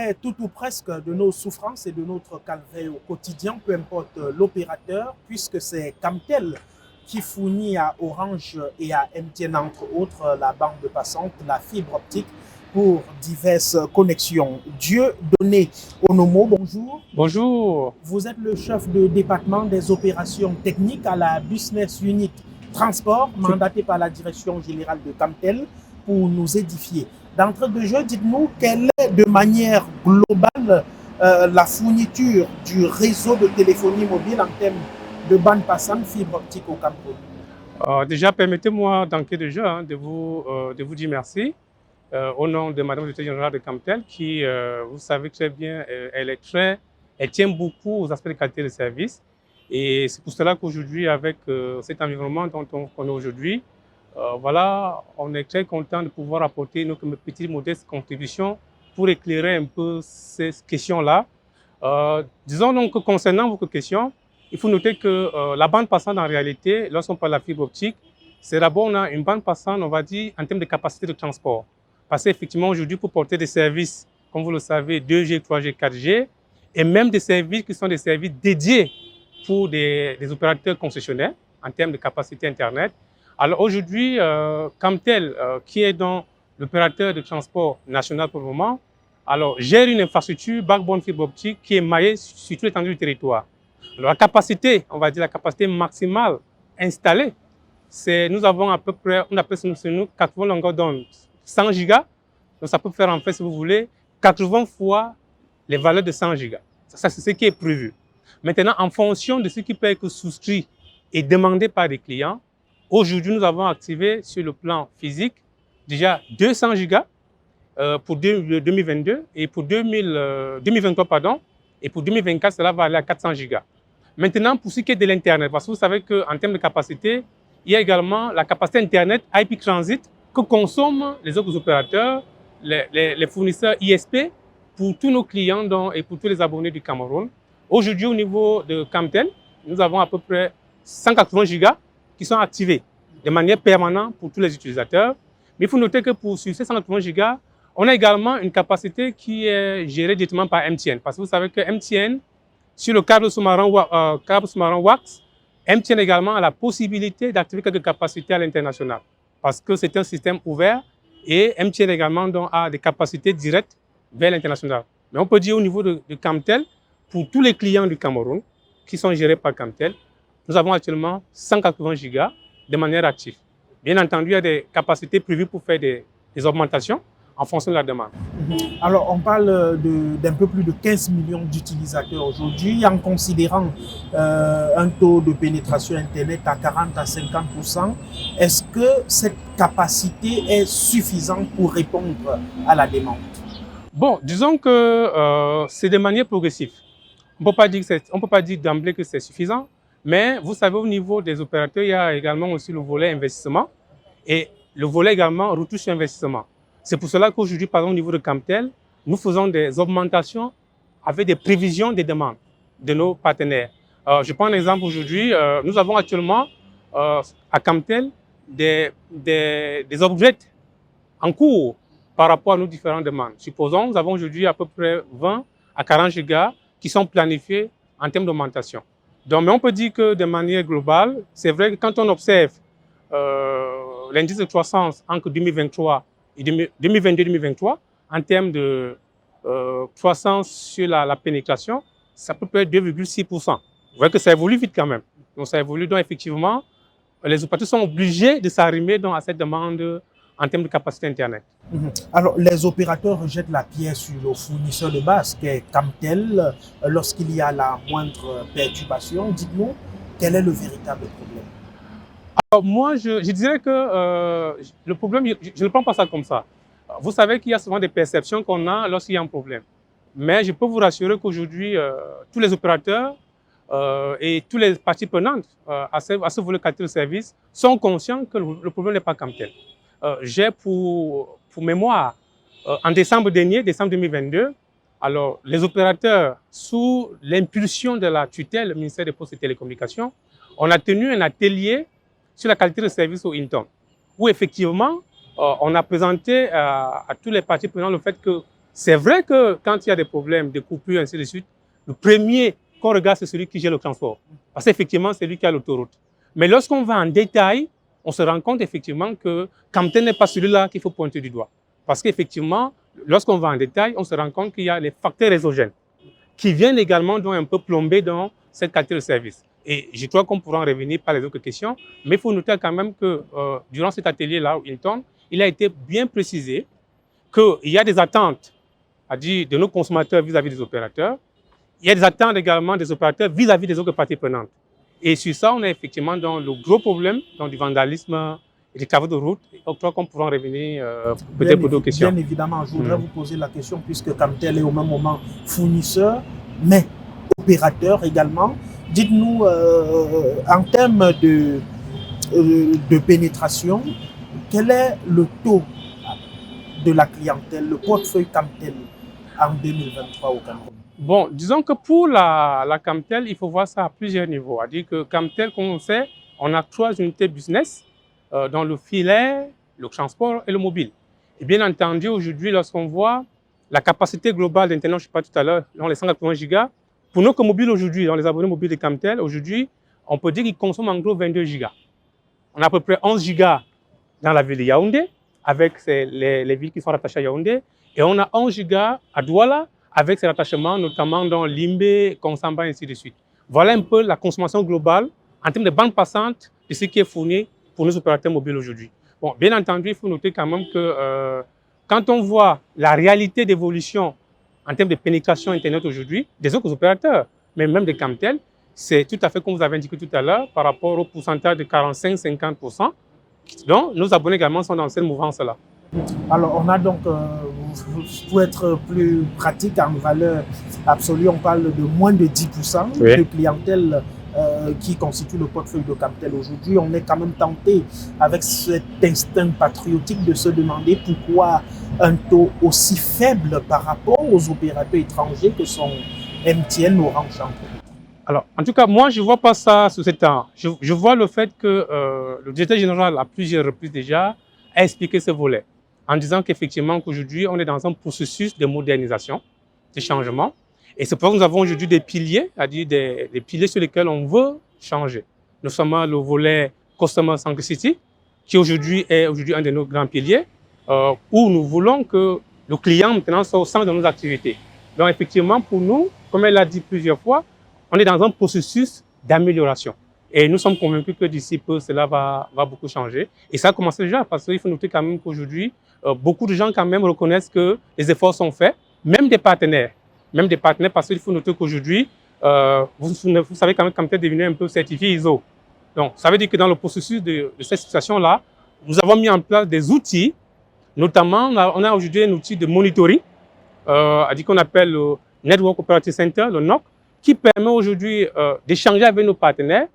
fait tout ou presque de nos souffrances et de notre calvaire au quotidien, peu importe l'opérateur, puisque c'est Camtel qui fournit à Orange et à MTN, entre autres, la bande passante, la fibre optique pour diverses connexions. Dieu donné Onomo, bonjour. Bonjour. Vous êtes le chef de département des opérations techniques à la Business Unit Transport, mandaté par la direction générale de Camtel pour nous édifier. D'entrée de jeu, dites-nous quelle est de manière globale la fourniture du réseau de téléphonie mobile en termes de bande passante fibre optique au Cameroun. Déjà, permettez-moi d'entrée de jeu de vous dire merci au nom de Madame le Directeur général de Camtel qui, vous savez très bien, elle tient beaucoup aux aspects de qualité de service. Et c'est pour cela qu'aujourd'hui, avec cet environnement dont on connaît aujourd'hui, voilà, on est très content de pouvoir apporter nos petites modestes contributions pour éclairer un peu ces questions-là. Disons donc que concernant vos questions, il faut noter que la bande passante, en réalité, lorsqu'on parle de la fibre optique, c'est d'abord, on a une bande passante, on va dire, en termes de capacité de transport. Parce qu'effectivement, aujourd'hui, pour porter des services, comme vous le savez, 2G, 3G, 4G, et même des services qui sont des services dédiés pour des opérateurs concessionnaires en termes de capacité Internet. Alors aujourd'hui, Camtel, qui est dans l'opérateur de transport national pour le moment, alors gère une infrastructure backbone fibre optique qui est maillée sur toute l'étendue du territoire. Alors, la capacité, on va dire la capacité maximale installée, c'est nous avons à peu près, on appelle ça nous 80 longueurs d'onde, 100 gigas. Donc ça peut faire en fait, si vous voulez, 80 fois les valeurs de 100 gigas. Ça, c'est ce qui est prévu. Maintenant, en fonction de ce qui peut être souscrit et demandé par les clients, aujourd'hui, nous avons activé sur le plan physique déjà 200 gigas pour 2022 et pour 2023, pardon, et pour 2024, cela va aller à 400 gigas. Maintenant, pour ce qui est de l'Internet, parce que vous savez qu'en termes de capacité, il y a également la capacité Internet IP Transit que consomment les autres opérateurs, les fournisseurs ISP pour tous nos clients et pour tous les abonnés du Cameroun. Aujourd'hui, au niveau de Camtel, nous avons à peu près 180 gigas qui sont activés de manière permanente pour tous les utilisateurs. Mais il faut noter que sur ces 180 gigas, on a également une capacité qui est gérée directement par MTN. Parce que vous savez que MTN, sur le câble sous-marin WAX, MTN également a la possibilité d'activer quelques capacités à l'international. Parce que c'est un système ouvert et MTN également donc, a des capacités directes vers l'international. Mais on peut dire au niveau de Camtel, pour tous les clients du Cameroun qui sont gérés par Camtel, nous avons actuellement 180 gigas de manière active. Bien entendu, il y a des capacités prévues pour faire des augmentations en fonction de la demande. Alors, on parle d'un peu plus de 15 millions d'utilisateurs aujourd'hui, en considérant un taux de pénétration Internet à 40 à 50%. Est-ce que cette capacité est suffisante pour répondre à la demande? Bon, disons que c'est de manière progressive. On ne peut pas dire d'emblée que c'est suffisant, mais vous savez, au niveau des opérateurs, il y a également aussi le volet investissement et le volet également retour sur investissement. C'est pour cela qu'aujourd'hui, par exemple, au niveau de Camtel, nous faisons des augmentations avec des prévisions des demandes de nos partenaires. Je prends un exemple aujourd'hui. Nous avons actuellement à Camtel des objets en cours par rapport à nos différentes demandes. Supposons, nous avons aujourd'hui à peu près 20 à 40 gigas qui sont planifiés en termes d'augmentation. Donc, mais on peut dire que de manière globale, c'est vrai que quand on observe l'indice de croissance entre 2023 et 2022-2023, en termes de croissance sur la pénétration, c'est à peu près 2,6%. Vous voyez que ça évolue vite quand même. Donc ça évolue, donc effectivement, les opérateurs sont obligés de s'arrimer à cette demande en termes de capacité Internet. Alors, les opérateurs rejettent la pierre sur le fournisseur de base, qui est Camtel, lorsqu'il y a la moindre perturbation. Dites-nous, quel est le véritable problème? Alors, moi, je dirais que le problème, je ne prends pas ça comme ça. Vous savez qu'il y a souvent des perceptions qu'on a lorsqu'il y a un problème. Mais je peux vous rassurer qu'aujourd'hui, tous les opérateurs et tous les parties prenantes à ce volet qualité de service sont conscients que le problème n'est pas Camtel. J'ai pour mémoire, en décembre dernier, décembre 2022, alors les opérateurs, sous l'impulsion de la tutelle du ministère des Postes et Télécommunications, on a tenu un atelier sur la qualité de service au Hinton, où effectivement, on a présenté à tous les parties prenantes le fait que C'est vrai que quand il y a des problèmes, des coupures, ainsi de suite, le premier qu'on regarde, c'est celui qui gère le transport. Parce qu'effectivement, c'est lui qui a l'autoroute. Mais lorsqu'on va en détail, on se rend compte effectivement que Camtel n'est pas celui-là qu'il faut pointer du doigt. Parce qu'effectivement, lorsqu'on va en détail, on se rend compte qu'il y a les facteurs exogènes qui viennent également donc un peu plomber dans cette qualité de service. Et je crois qu'on pourra en revenir par les autres questions, mais il faut noter quand même que durant cet atelier-là, Hilton, il a été bien précisé qu'il y a des attentes de nos consommateurs vis-à-vis des opérateurs. Il y a des attentes également des opérateurs vis-à-vis des autres parties prenantes. Et sur ça, on a effectivement dans le gros problème du vandalisme et des travaux de route. Je crois qu'on pourra en revenir peut-être pour d'autres questions. Bien évidemment, je voudrais vous poser la question puisque Camtel est au même moment fournisseur, mais opérateur également. Dites-nous, en termes de pénétration, quel est le taux de la clientèle, le portefeuille Camtel en 2023 au Cameroun? Bon, disons que pour la Camtel, il faut voir ça à plusieurs niveaux. C'est-à-dire que Camtel, comme on sait, on a 3 unités business dans le filaire, le transport et le mobile. Et bien entendu, aujourd'hui, lorsqu'on voit la capacité globale d'Internet, je ne sais pas tout à l'heure, dans les 180 gigas, pour nos mobiles aujourd'hui, dans les abonnés mobiles de Camtel, aujourd'hui, on peut dire qu'ils consomment en gros 22 gigas. On a à peu près 11 gigas dans la ville de Yaoundé, avec les villes qui sont rattachées à Yaoundé, et on a 11 gigas à Douala, avec ses rattachements, notamment dans Limbé, Konsamba, et ainsi de suite. Voilà un peu la consommation globale en termes de bande passante de ce qui est fourni pour nos opérateurs mobiles aujourd'hui. Bon, bien entendu, il faut noter quand même que quand on voit la réalité d'évolution en termes de pénétration Internet aujourd'hui, des autres opérateurs, mais même des Camtel, c'est tout à fait comme vous avez indiqué tout à l'heure, par rapport au pourcentage de 45-50%. Donc, nos abonnés également sont dans cette mouvance-là. Alors, on a donc, pour être plus pratique en valeur absolue, on parle de moins de 10% oui, de clientèle qui constitue le portefeuille de Camtel aujourd'hui. On est quand même tenté, avec cet instinct patriotique, de se demander pourquoi un taux aussi faible par rapport aux opérateurs étrangers que sont MTN, Orange. Alors, en tout cas, moi, je ne vois pas ça sous cet angle. Je vois le fait que le directeur général, à plusieurs reprises déjà, a expliqué ce volet, en disant qu'effectivement, qu'aujourd'hui, on est dans un processus de modernisation, de changement. Et c'est pourquoi nous avons aujourd'hui des piliers, c'est-à-dire des piliers sur lesquels on veut changer. Notamment le volet Customer Centricity, qui aujourd'hui est un de nos grands piliers, où nous voulons que le client maintenant soit au centre de nos activités. Donc, effectivement, pour nous, comme elle l'a dit plusieurs fois, on est dans un processus d'amélioration. Et nous sommes convaincus que d'ici peu, cela va beaucoup changer. Et ça a commencé déjà, parce qu'il faut noter quand même qu'aujourd'hui, beaucoup de gens quand même reconnaissent que les efforts sont faits, même des partenaires, parce qu'il faut noter qu'aujourd'hui, vous savez quand même Camtel est devenu un peu certifié ISO. Donc, ça veut dire que dans le processus de cette situation-là, nous avons mis en place des outils, notamment, on a aujourd'hui un outil de monitoring, qu'on appelle le Network Operating Center, le NOC, qui permet aujourd'hui d'échanger avec nos partenaires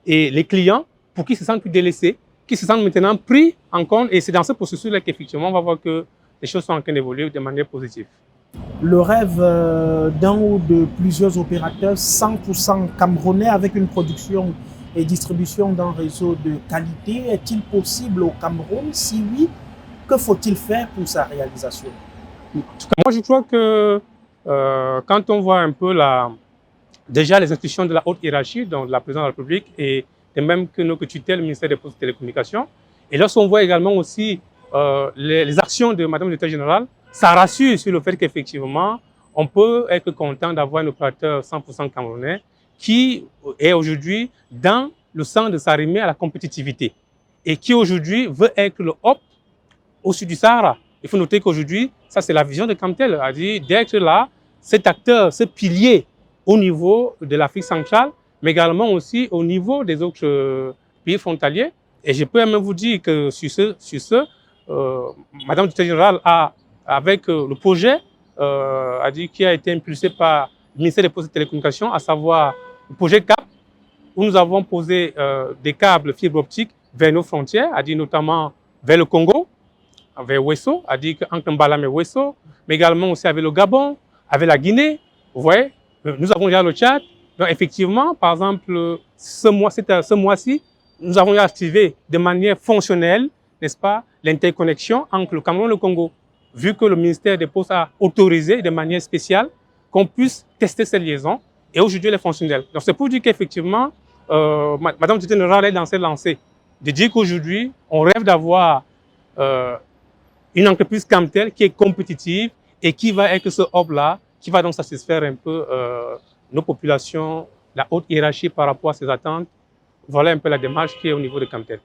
et les clients pour qu'ils se sentent plus délaissés, qu'ils se sentent maintenant pris en compte. Et c'est dans ce processus-là qu'effectivement, on va voir que les choses sont en train d'évoluer de manière positive. Le rêve d'un ou de plusieurs opérateurs 100% camerounais avec une production et distribution d'un réseau de qualité est-il possible au Cameroun? Si oui, que faut-il faire pour sa réalisation? En tout cas, moi, je crois que quand on voit un peu déjà les institutions de la haute hiérarchie, donc la présidence de la République et même que nos tutelles, le ministère des Postes et Télécommunications, et lorsqu'on voit également aussi les actions de Madame le Directeur général, ça rassure sur le fait qu'effectivement, on peut être content d'avoir un opérateur 100% camerounais qui est aujourd'hui dans le sens de s'arrimer à la compétitivité et qui aujourd'hui veut être le hub au sud du Sahara. Il faut noter qu'aujourd'hui, ça c'est la vision de Camtel, c'est-à-dire d'être là, cet acteur, ce pilier au niveau de l'Afrique centrale, mais également aussi au niveau des autres pays frontaliers. Et je peux même vous dire que sur ce Madame le Directeur général avec le projet qui a été impulsé par le ministère des Postes et Télécommunications, à savoir le projet CAP, où nous avons posé des câbles fibre optique vers nos frontières, notamment vers le Congo, vers Ouesso, entre Mbalam et Ouesso, mais également aussi avec le Gabon, avec la Guinée. Vous voyez, nous avons déjà le Tchad. Donc effectivement, par exemple, ce mois-ci, nous avons activé de manière fonctionnelle, n'est-ce pas, l'interconnexion entre le Cameroun et le Congo. vu que le ministère des Postes a autorisé de manière spéciale qu'on puisse tester ces liaisons. Et aujourd'hui, elle est fonctionnelle. Donc, c'est pour dire qu'effectivement, Madame le directeur général est dans cette lancée. De dire qu'aujourd'hui, on rêve d'avoir une entreprise Camtel qui est compétitive et qui va être ce hub-là, qui va donc satisfaire un peu nos populations, la haute hiérarchie par rapport à ces attentes. Voilà un peu la démarche qui est au niveau de Camtel.